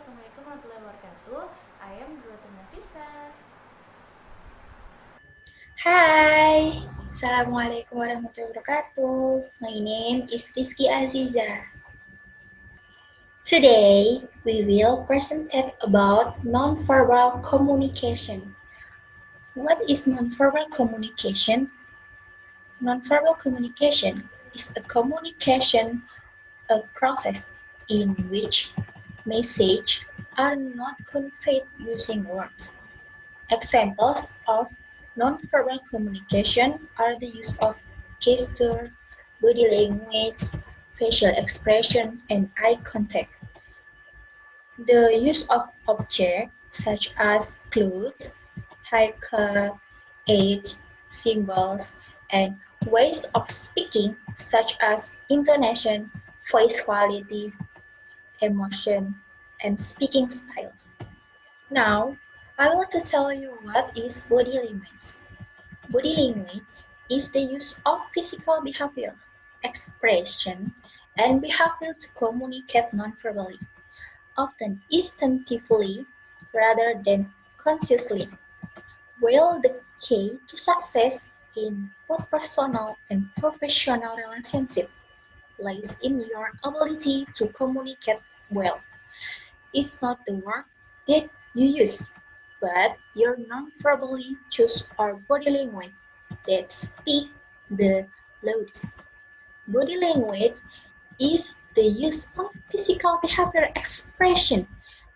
Assalamualaikum warahmatullahi wabarakatuh. I am Dr. Nafisa. Hai, Assalamualaikum warahmatullahi wabarakatuh. My name is Rizky Aziza. Today, we will present about nonverbal communication. What is nonverbal communication? Nonverbal communication is a communication a process in which messages are not conveyed using words. Examples of nonverbal communication are the use of gesture, body language, facial expression, and eye contact. The use of objects such as clothes, haircut, age, symbols, and ways of speaking such as intonation, voice quality, emotion, and speaking styles. Now, I want to tell you what is body language. Body language is the use of physical behavior, expression, and behavior to communicate nonverbally, often instinctively rather than consciously. While the key to success in both personal and professional relationships lies in your ability to communicate well. It's not the word that you use, but your non-verbally choose or body language that speak the loudest. Body language is the use of physical behavior expression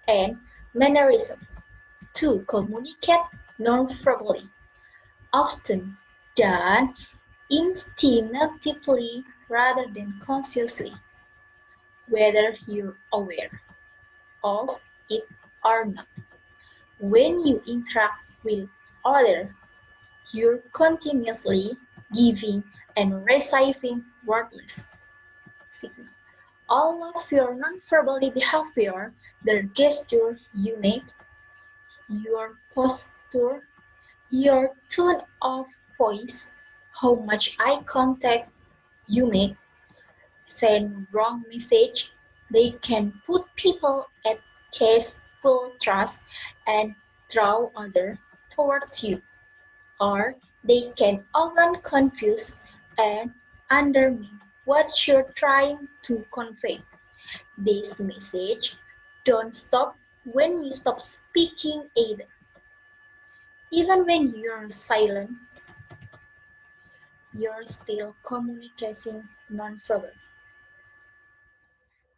and mannerism to communicate non-verbally, often done instinctively rather than consciously, whether you're aware of it or not. When you interact with others, you're continuously giving and receiving wordless signals. All of your nonverbal behavior, the gesture you make, your posture, your tone of voice, how much eye contact you make, send wrong message, they can put people at case full trust and draw others towards you, or they can often confuse and undermine what you're trying to convey. This message don't stop when you stop speaking either. Even when you're silent, you're still communicating nonverbal.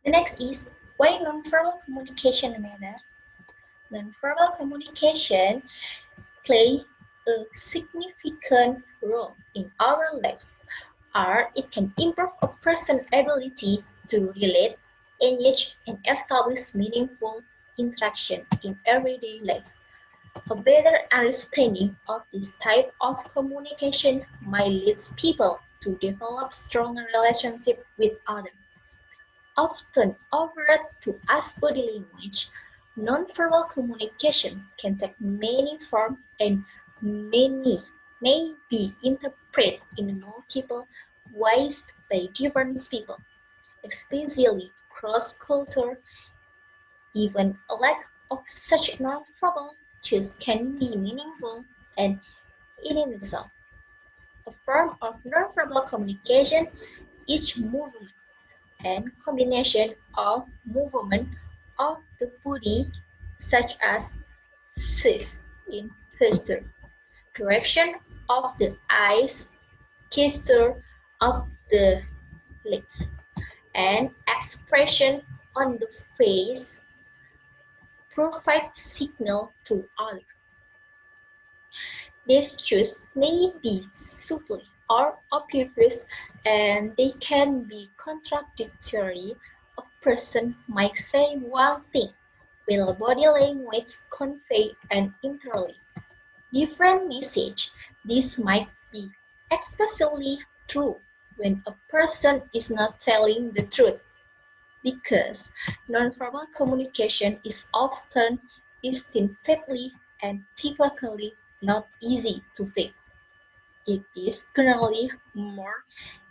The next is why nonverbal communication matters. Nonverbal communication play a significant role in our lives, or it can improve a person's ability to relate, engage, and establish meaningful interaction in everyday life. A better understanding of this type of communication might lead people to develop stronger relationships with others. Often overlooked to as body language, nonverbal communication can take many forms and many may be interpreted in multiple ways by different people, especially cross-culture. Even a lack of such nonverbal cues can be meaningful and in itself. A form of nonverbal communication is movement and combination of movement of the body such as shift in posture, direction of the eyes, gesture of the lips, and expression on the face provide signal to others. These cues may be subtle or obvious and they can be contradictory. A person might say one thing while body language convey an entirely different message. This might be especially true when a person is not telling the truth because nonverbal communication is often instinctively and typically not easy to fake. It is generally more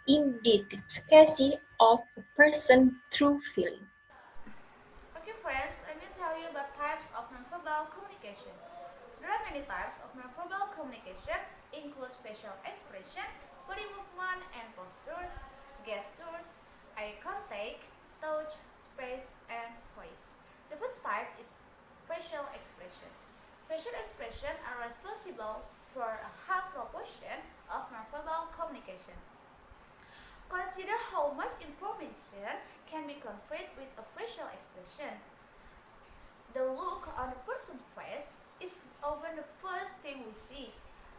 identification of a person through feeling. Okay friends, let me tell you about types of nonverbal communication. There are many types of nonverbal communication, include facial expression, body movement and postures, gestures, eye contact, touch, space, and voice. The first type is facial expression. Facial expression are responsible for a high proportion of nonverbal communication. Consider how much information can be conveyed with a facial expression. The look on a person's face is often the first thing we see,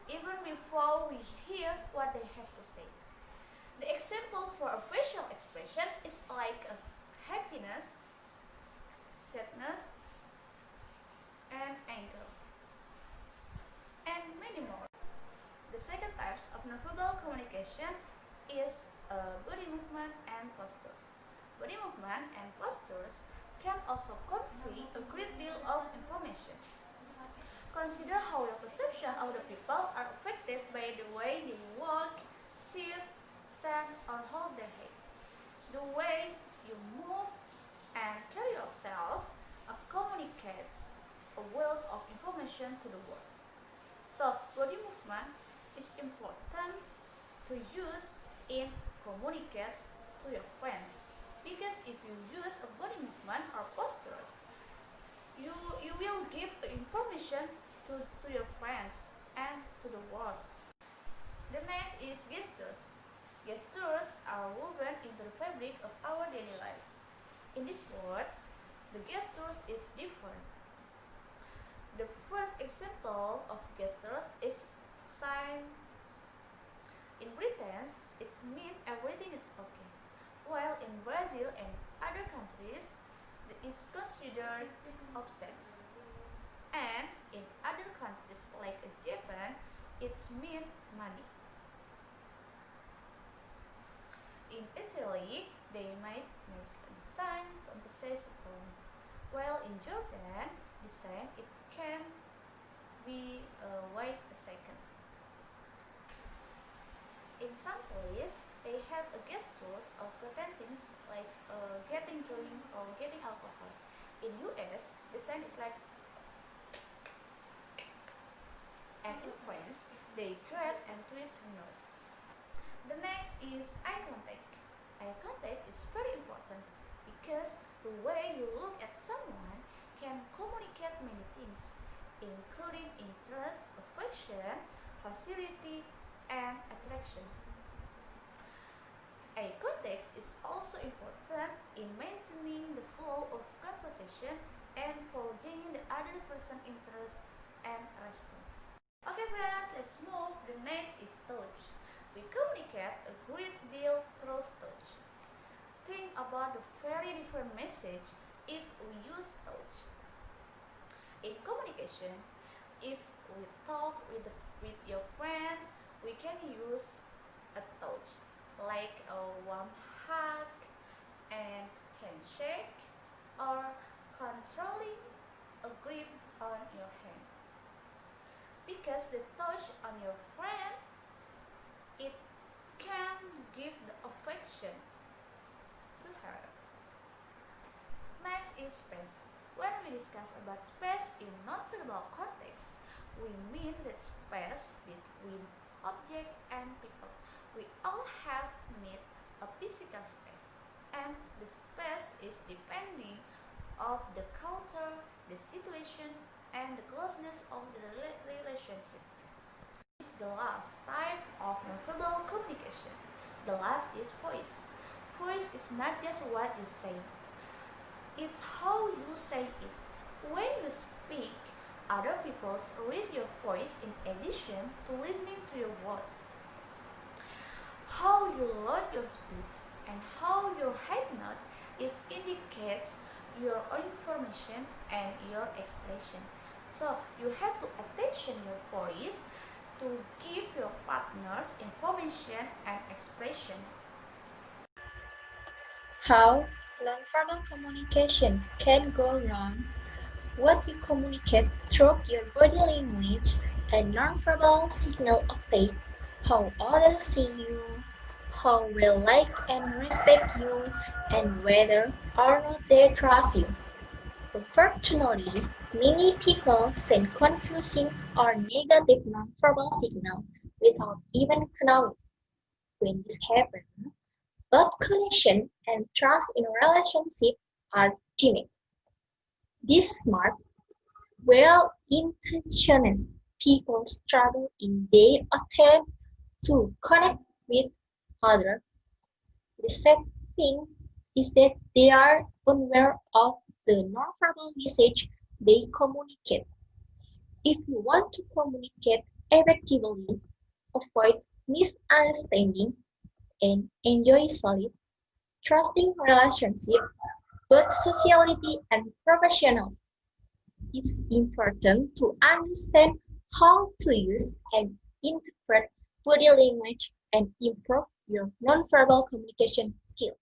even before we hear what they have to say. The example for a facial expression is like happiness, sadness, and anger, and many more. The second types of nonverbal communication is body movement and postures. Body movement and postures can also convey a great deal of information. Consider how your perception of the people are affected by the way they walk, sit, stand, or hold their head. The way you move and carry yourself communicates a wealth of information to the world. So, body movement is important to use in communicates to your friends, because if you use a body movement or postures, you will give information to your friends and to the world. The next is gestures. Gestures are woven into the fabric of our daily lives. In this world, the gestures is different. The first example of gestures is sign. In Britain, it means everything is okay, while in Brazil and other countries, it's considered offense. And in other countries like Japan, it means money. In Italy, they might make a sign to emphasize a point, while in Jordan, the sign it can be wait a second. In some places, they have a gestures of pretending like getting drink or getting alcohol. In US, the sign is like, and in France, they grab and twist the nose. The next is eye contact. Eye contact is very important because the way you look at someone can communicate many things, including interest, affection, hostility, and attraction. Eye contact is also important in maintaining the flow of conversation and for gaining the other person's interest and response. Okay friends, let's move. The next is touch. We communicate a great deal through touch. Think about the very different message if we use touch. In communication, if we talk with your friends, we can use a touch like a warm hug and handshake, or controlling a grip on your hand. Because the touch on your friend, it can give the affection to her. Next is space. When we discuss about space in nonverbal context, we mean that space between object and people. We all have need a physical space, and the space is depending of the culture, the situation, and the closeness of the relationship. This is the last type of nonverbal communication. The last is voice. Voice is not just what you say, it's how you say it. When you speak, other people read your voice in addition to listening to your words. How you load your speech and how your head nods is indicates your information and your expression. So you have to attention your voice to give your partners information and expression. How nonverbal communication can go wrong. What you communicate through your body language and nonverbal signal affect how others see you, how well like and respect you, and whether or not they trust you. Unfortunately, many people send confusing or negative nonverbal signals without even knowing. When this happens, both connection and trust in relationship are diminished. This smart, well-intentioned people struggle in their attempt to connect with others. The sad thing is that they are unaware of the nonverbal message they communicate. If you want to communicate effectively, avoid misunderstanding, and enjoy solid, trusting relationship, both socially and professionally, it's important to understand how to use and interpret body language and improve your nonverbal communication skills.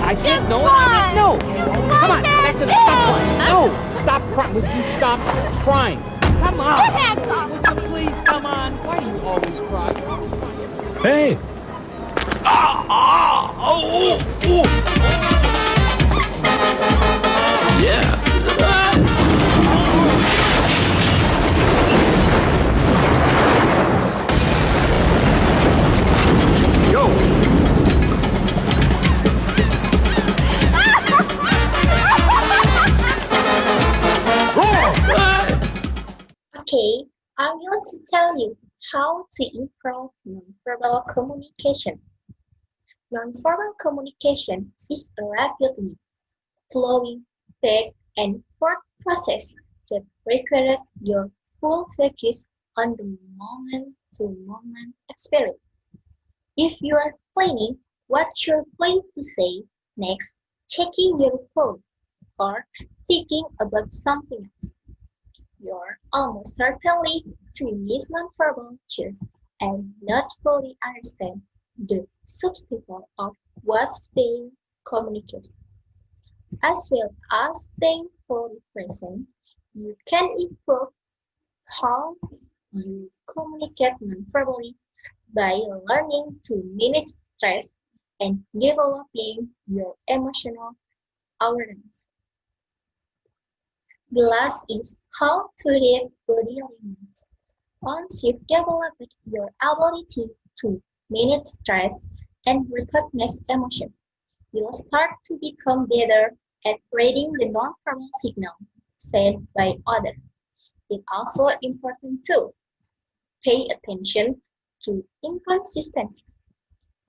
I said no. No. Come on. That's it. Stop crying. No. Stop crying. Would you stop crying? Come on. Your hands off. Would you please come on? Why do you always cry? You're always crying. Hey! Yeah. Yo! Okay, I'm going to tell you how to improve nonverbal communication. Nonverbal communication is a rapidly flowing back and forth process that requires your full focus on the moment-to-moment experience. If you are planning what you're going to say next, checking your phone, or thinking about something else, you're almost certainly to miss nonverbal cues and not fully understand the substance of what's being communicated. As well as staying fully present, you can improve how you communicate nonverbally by learning to manage stress and developing your emotional awareness. The last is how to read body language. Once you've developed your ability to manage stress and recognize emotion, you'll start to become better at reading the nonverbal signal sent by others. It's also important to pay attention to inconsistencies.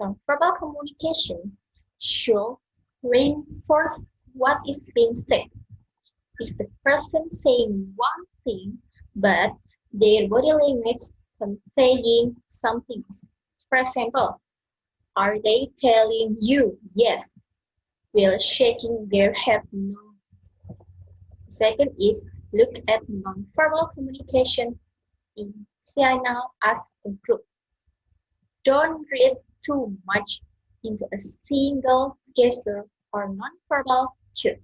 Nonverbal communication should reinforce what is being said. Is the person saying one thing, but their body language conveying something else? For example, are they telling you yes while shaking their head no? Second is look at nonverbal communication in share now as a group. Don't read too much into a single gesture or nonverbal cue.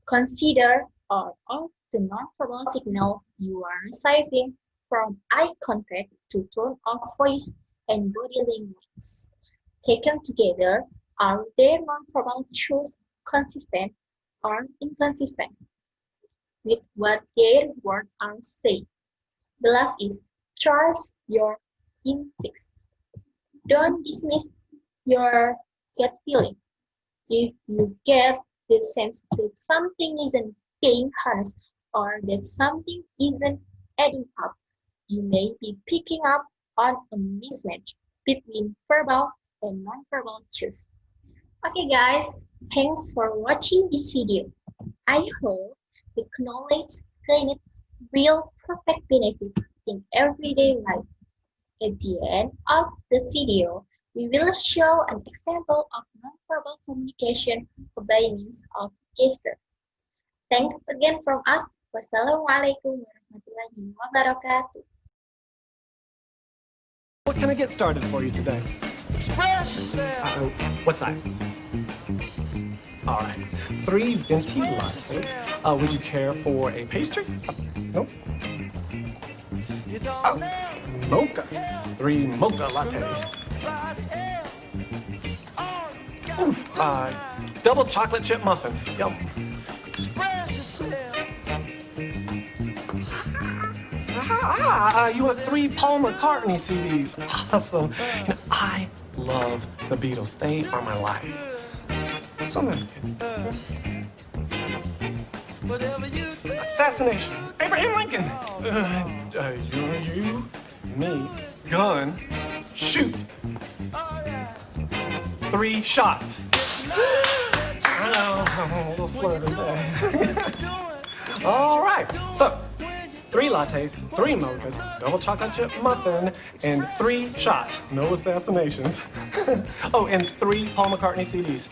Consider all of the nonverbal signal you are receiving from eye contact to tone of voice and body language. Taken together, are their nonverbal cues consistent or inconsistent with what their words are saying? The last is trust your instincts. Don't dismiss your gut feeling. If you get the sense that something isn't being honest or that something isn't adding up, you may be picking up on a mismatch between verbal and nonverbal cues. Okay guys, thanks for watching this video. I hope the knowledge gained will provide benefit in everyday life. At the end of the video, we will show an example of nonverbal communication by means of gesture. Thanks again from us. Wassalamualaikum warahmatullahi wabarakatuh. What can I get started for you today? Express yourself. What size? All right. 3 venti lattes. Would you care for a pastry? Nope. You don't Mocha. 3 mocha lattes. Oof. Double chocolate chip muffin. Yum. express yourself. You want 3 Paul McCartney CDs. Awesome. You know, I love the Beatles. They are my life. So American. Whatever you do. Assassination. Abraham Lincoln. You, me, gun, shoot. 3 shots. I know, I'm a little slow today. All right, so 3 lattes, 3 mochas, double chocolate chip muffin, and 3 shots. No assassinations. Oh, and 3 Paul McCartney CDs.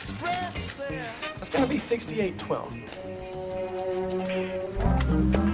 That's gonna be 6812.